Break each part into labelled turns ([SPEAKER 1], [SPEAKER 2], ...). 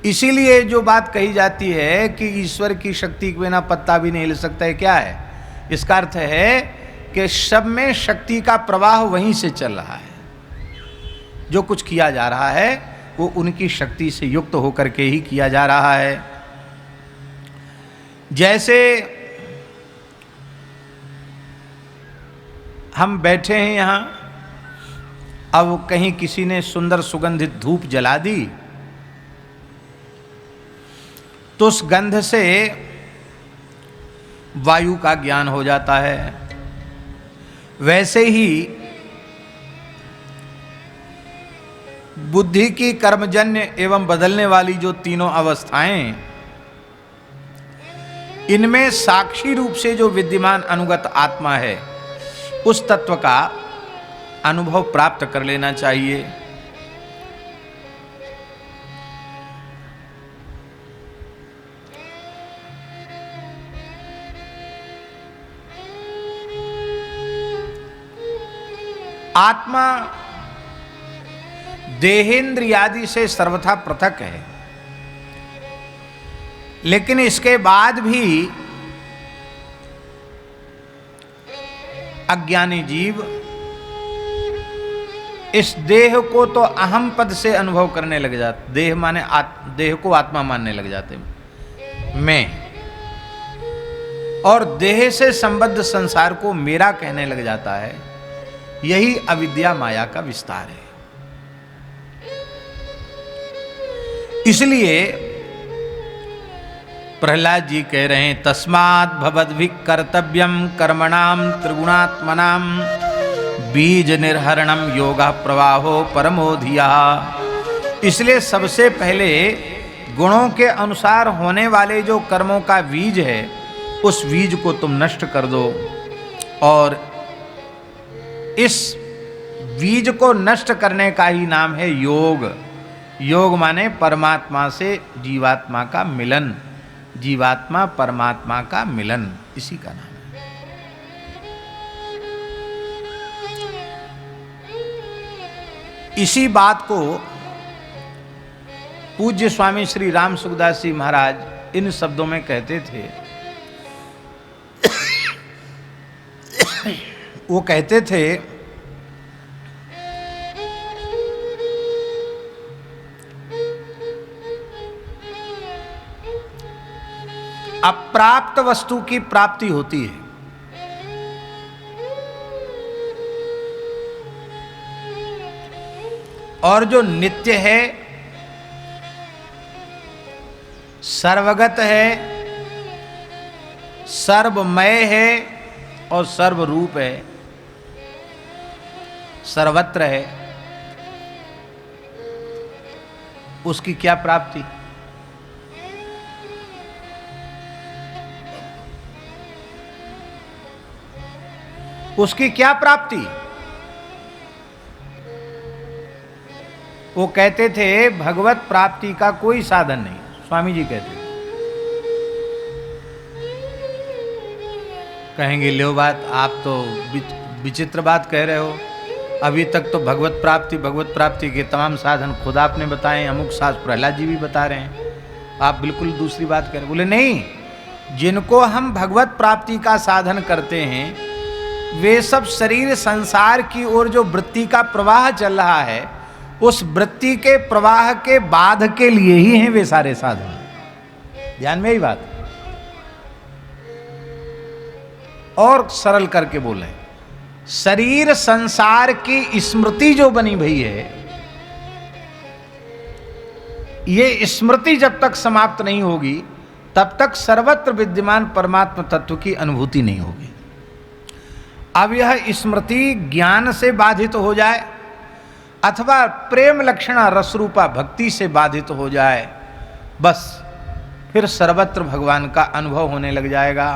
[SPEAKER 1] इसीलिए जो बात कही जाती है कि ईश्वर की शक्ति के बिना पत्ता भी नहीं हिल सकता है, क्या है इसका अर्थ? है कि सब में शक्ति का प्रवाह वहीं से चल रहा है। जो कुछ किया जा रहा है वो उनकी शक्ति से युक्त होकर के ही किया जा रहा है। जैसे हम बैठे हैं यहाँ, अब कहीं किसी ने सुंदर सुगंधित धूप जला दी तो उस गंध से वायु का ज्ञान हो जाता है। वैसे ही बुद्धि की कर्मजन्य एवं बदलने वाली जो तीनों अवस्थाएं, इनमें साक्षी रूप से जो विद्यमान अनुगत आत्मा है उस तत्व का अनुभव प्राप्त कर लेना चाहिए। आत्मा देहेंद्रियादि से सर्वथा पृथक है, लेकिन इसके बाद भी अज्ञानी जीव इस देह को तो अहम पद से अनुभव करने लग जाते, देह माने देह को आत्मा मानने लग जाते मैं, और देह से संबद्ध संसार को मेरा कहने लग जाता है। यही अविद्या माया का विस्तार है। इसलिए प्रहलाद जी कह रहे हैं, तस्मात् भवद्भिः कर्तव्यम कर्मणाम त्रिगुणात्मनाम बीज निर्हरणम योगा प्रवाहो परमो धियः। इसलिए सबसे पहले गुणों के अनुसार होने वाले जो कर्मों का बीज है उस बीज को तुम नष्ट कर दो, और इस बीज को नष्ट करने का ही नाम है योग। योग माने परमात्मा से जीवात्मा का मिलन, जीवात्मा परमात्मा का मिलन, इसी का नाम है। इसी बात को पूज्य स्वामी श्री राम सुखदास जी महाराज इन शब्दों में कहते थे। वो कहते थे, अप्राप्त वस्तु की प्राप्ति होती है, और जो नित्य है, सर्वगत है, सर्वमय है और सर्वरूप है, सर्वत्र है, उसकी क्या प्राप्ति? उसकी क्या प्राप्ति? वो कहते थे भगवत प्राप्ति का कोई साधन नहीं। स्वामी जी कहते थे। कहेंगे लो बात, आप तो विचित्र बात कह रहे हो, अभी तक तो भगवत प्राप्ति के तमाम साधन खुद आपने बताए, अमुक शास्त्र प्रहलाद जी भी बता रहे हैं, आप बिल्कुल दूसरी बात कह रहे। बोले नहीं, जिनको हम भगवत प्राप्ति का साधन करते हैं वे सब शरीर संसार की ओर जो वृत्ति का प्रवाह चल रहा है उस वृत्ति के प्रवाह के बाध के लिए ही हैं वे सारे साधन। ध्यान में ही बात, और सरल करके बोले, शरीर संसार की स्मृति जो बनी भई है, ये स्मृति जब तक समाप्त नहीं होगी तब तक सर्वत्र विद्यमान परमात्मा तत्व की अनुभूति नहीं होगी। अब यह स्मृति ज्ञान से बाधित हो जाए अथवा प्रेम लक्षणा रसरूपा भक्ति से बाधित हो जाए, बस फिर सर्वत्र भगवान का अनुभव होने लग जाएगा।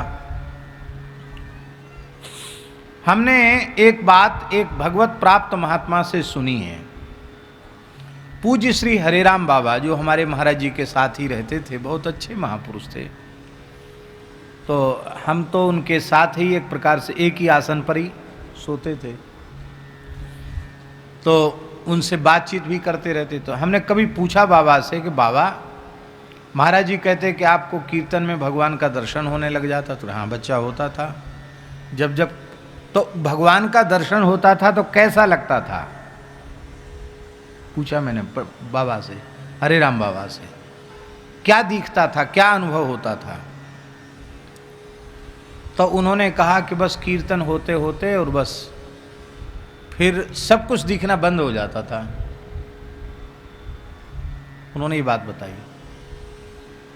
[SPEAKER 1] हमने एक बात एक भगवत प्राप्त महात्मा से सुनी है। पूज्य श्री हरेराम बाबा जो हमारे महाराज जी के साथ ही रहते थे, बहुत अच्छे महापुरुष थे। तो हम तो उनके साथ ही एक प्रकार से एक ही आसन पर ही सोते थे, तो उनसे बातचीत भी करते रहते। तो हमने कभी पूछा बाबा से कि बाबा, महाराज जी कहते कि आपको कीर्तन में भगवान का दर्शन होने लग जाता। तो हाँ बच्चा होता था, जब जब तो भगवान का दर्शन होता था तो कैसा लगता था, पूछा मैंने बाबा से, हरे राम बाबा से, क्या दिखता था, क्या अनुभव होता था। तो उन्होंने कहा कि बस कीर्तन होते होते और बस फिर सब कुछ दिखना बंद हो जाता था। उन्होंने ये बात बताई,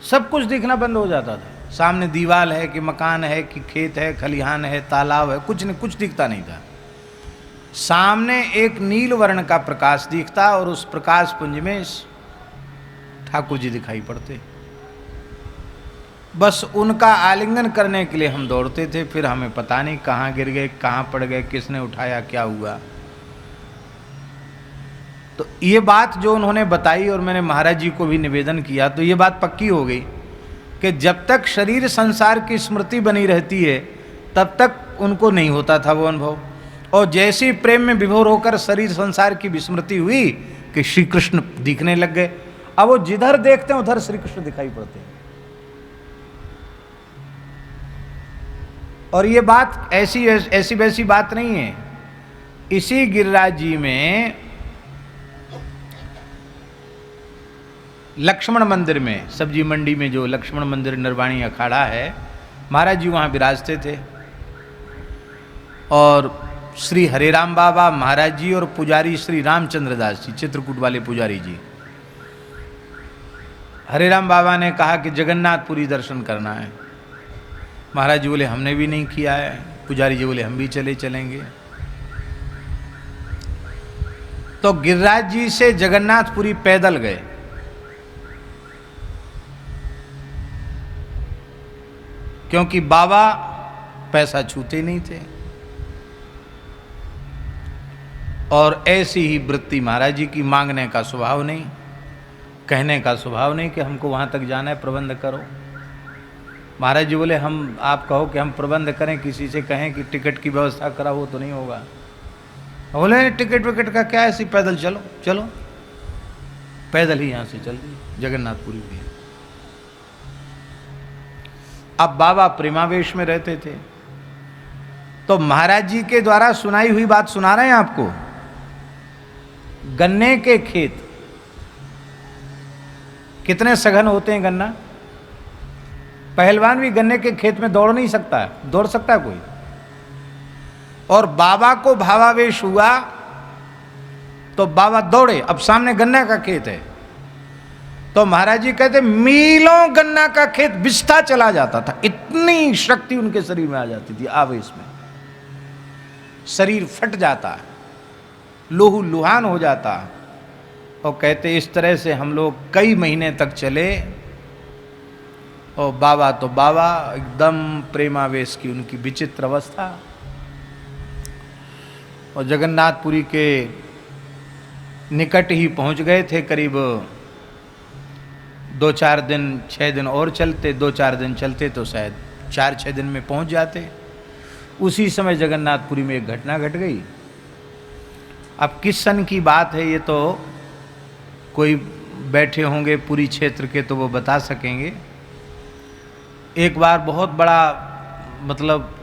[SPEAKER 1] सब कुछ दिखना बंद हो जाता था। सामने दीवार है कि मकान है कि खेत है, खलिहान है, तालाब है, कुछ नहीं, कुछ दिखता नहीं था। सामने एक नील वर्ण का प्रकाश दिखता और उस प्रकाश पुंज में ठाकुर जी दिखाई पड़ते। बस उनका आलिंगन करने के लिए हम दौड़ते थे, फिर हमें पता नहीं कहाँ गिर गए, कहाँ पड़ गए, किसने उठाया, क्या हुआ। तो ये बात जो उन्होंने बताई और मैंने महाराज जी को भी निवेदन किया, तो ये बात पक्की हो गई कि जब तक शरीर संसार की स्मृति बनी रहती है तब तक उनको नहीं होता था वो अनुभव। और जैसे ही प्रेम में विभोर होकर शरीर संसार की विस्मृति हुई कि श्री कृष्ण दिखने लग गए। अब वो जिधर देखते हैं उधर श्री कृष्ण दिखाई पड़ते हैं। और ये बात ऐसी वैसी बात नहीं है। इसी गिरिराज जी में लक्ष्मण मंदिर में, सब्जी मंडी में जो लक्ष्मण मंदिर निर्वाणी अखाड़ा है, महाराज जी वहाँ विराजते थे। और श्री हरे राम बाबा, महाराज जी और पुजारी श्री रामचंद्र दास जी, चित्रकूट वाले पुजारी जी, हरे राम बाबा ने कहा कि जगन्नाथपुरी दर्शन करना है। महाराज जी बोले हमने भी नहीं किया है। पुजारी जी बोले हम भी चलेंगे। तो गिरिराज जी से जगन्नाथपुरी पैदल गए। क्योंकि बाबा पैसा छूते नहीं थे और ऐसी ही वृत्ति महाराज जी की, मांगने का स्वभाव नहीं, कहने का स्वभाव नहीं कि हमको वहाँ तक जाना है, प्रबंध करो। महाराज जी बोले हम, आप कहो कि हम प्रबंध करें, किसी से कहें कि टिकट की व्यवस्था करा, वो तो नहीं होगा। बोले टिकट विकट का क्या है, ऐसी पैदल चलो चलो। पैदल ही यहाँ से चल दी जगन्नाथपुरी भी। अब बाबा प्रेमावेश में रहते थे, तो महाराज जी के द्वारा सुनाई हुई बात सुना रहे हैं आपको। गन्ने के खेत कितने सघन होते हैं गन्ना। पहलवान भी गन्ने के खेत में दौड़ नहीं सकता है, दौड़ सकता है कोई। और बाबा को भावावेश हुआ तो बाबा दौड़े। अब सामने गन्ने का खेत है, तो महाराज जी कहते मीलों गन्ना का खेत बिछता चला जाता था। इतनी शक्ति उनके शरीर में आ जाती थी, आवेश में शरीर फट जाता, लोहू लुहान हो जाता। और कहते इस तरह से हम लोग कई महीने तक चले। और बाबा तो बाबा, एकदम प्रेमावेश की उनकी विचित्र अवस्था। और जगन्नाथपुरी के निकट ही पहुंच गए थे। करीब 2-4 दिन, 6 दिन और चलते, 2-4 दिन चलते तो शायद 4-6 दिन में पहुंच जाते। उसी समय जगन्नाथपुरी में एक घटना घट गई। अब किस सन की बात है ये तो कोई बैठे होंगे पुरी क्षेत्र के तो वो बता सकेंगे। एक बार बहुत बड़ा, मतलब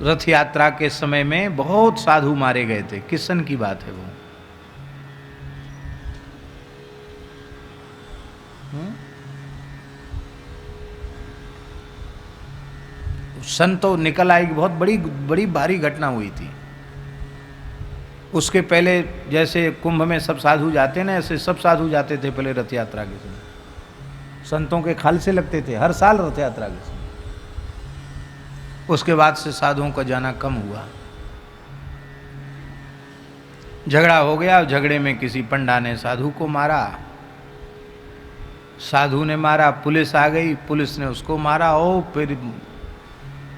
[SPEAKER 1] रथ यात्रा के समय में बहुत साधु मारे गए थे। किस सन की बात है वो? सन तो निकल आएगी, बहुत बड़ी भारी घटना हुई थी। उसके पहले जैसे कुंभ में सब साधु जाते ना, ऐसे सब साधु जाते थे पहले रथ यात्रा के समय। संतों के खाल से लगते थे हर साल रथ यात्रा के समय। उसके बाद से साधुओं का जाना कम हुआ। झगड़ा हो गया, झगड़े में किसी पंडा ने साधु को मारा, साधु ने मारा, पुलिस आ गई, पुलिस ने उसको मारा, ओ फिर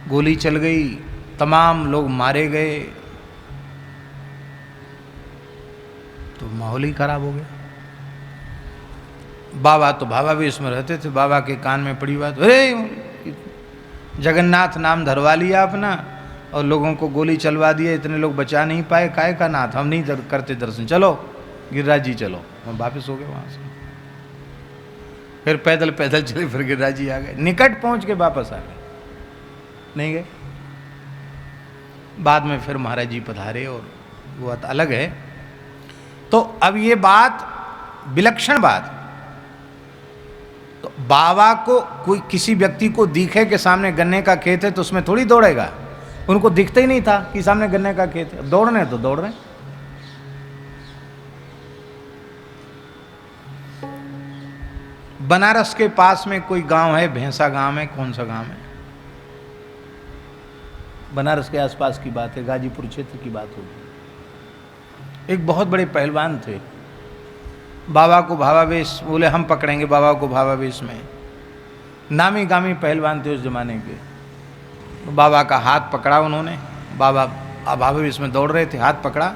[SPEAKER 1] गोली चल गई, तमाम लोग मारे गए। तो माहौल ही खराब हो गया। बाबा तो भावावेश में रहते थे। बाबा के कान में पड़ी बात, अरे जगन्नाथ नाम धरवा लिया अपना और लोगों को गोली चलवा दिया, इतने लोग बचा नहीं पाए। काय का नाथ, हम नहीं करते दर्शन, चलो गिरिराज जी चलो। हम वापस हो गए वहाँ से, फिर पैदल पैदल चले, फिर गिरिराज जी आ गए, निकट पहुँच के वापस आ गए, नहीं गए। बाद में फिर महाराज जी पधारे और वो बात अलग है। तो अब ये बात विलक्षण बात, तो बाबा को कोई किसी व्यक्ति को दिखे कि सामने गन्ने का खेत है तो उसमें थोड़ी दौड़ेगा, उनको दिखता ही नहीं था कि सामने गन्ने का खेत है, दौड़ने तो दौड़ रहे। बनारस के पास में कोई गांव है, भैंसा गांव है, कौन सा गांव है, बनारस के आसपास की बात है, गाजीपुर क्षेत्र की बात होगी। एक बहुत बड़े पहलवान थे, बाबा को भावावेश, बोले हम पकड़ेंगे बाबा को भावावेश में, नामी गामी पहलवान थे उस जमाने के। तो बाबा का हाथ पकड़ा उन्होंने, बाबा भावावेश में दौड़ रहे थे, हाथ पकड़ा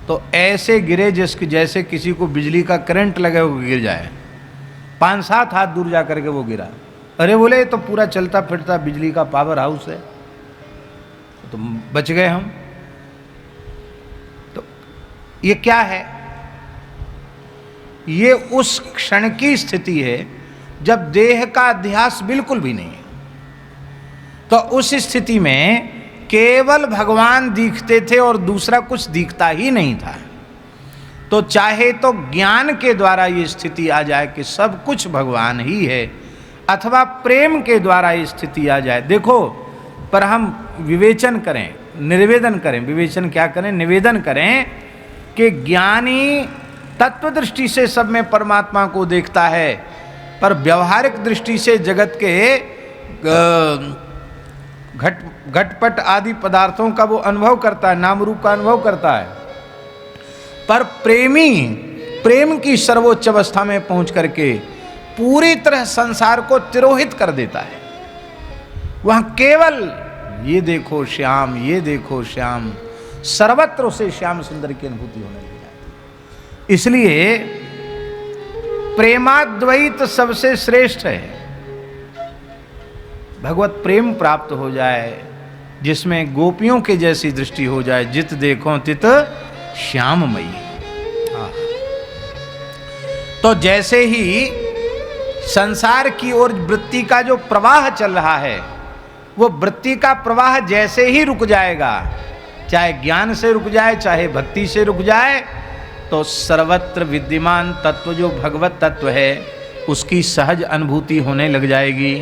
[SPEAKER 1] तो ऐसे गिरे जैसे किसी को बिजली का करंट लगे वो गिर जाए, 5-7 हाथ दूर जा करके वो गिरा। अरे बोले तो पूरा चलता फिरता बिजली का पावर हाउस है, तो बच गए हम। तो ये क्या है, ये उस क्षण की स्थिति है जब देह का अध्यास बिल्कुल भी नहीं है। तो उस स्थिति में केवल भगवान दिखते थे और दूसरा कुछ दिखता ही नहीं था। तो चाहे तो ज्ञान के द्वारा ये स्थिति आ जाए कि सब कुछ भगवान ही है, अथवा प्रेम के द्वारा ये स्थिति आ जाए। देखो, पर हम विवेचन करें, निवेदन करें, विवेचन क्या करें, निवेदन करें कि ज्ञानी तत्व दृष्टि से सब में परमात्मा को देखता है, पर व्यवहारिक दृष्टि से जगत के घटपट आदि पदार्थों का वो अनुभव करता है, नाम रूप का अनुभव करता है। पर प्रेमी प्रेम की सर्वोच्च अवस्था में पहुंच करके पूरी तरह संसार को तिरोहित कर देता है। वहां केवल ये देखो श्याम, ये देखो श्याम, सर्वत्र उसे श्याम सुंदर की अनुभूति होने लग जाती। इसलिए प्रेमाद्वैत सबसे श्रेष्ठ है। भगवत प्रेम प्राप्त हो जाए जिसमें गोपियों के जैसी दृष्टि हो जाए, जित देखो तित श्याममयी। तो जैसे ही संसार की ओर वृत्ति का जो प्रवाह चल रहा है, वो वृत्ति का प्रवाह जैसे ही रुक जाएगा, चाहे ज्ञान से रुक जाए, चाहे भक्ति से रुक जाए, तो सर्वत्र विद्यमान तत्व जो भगवत तत्व है उसकी सहज अनुभूति होने लग जाएगी।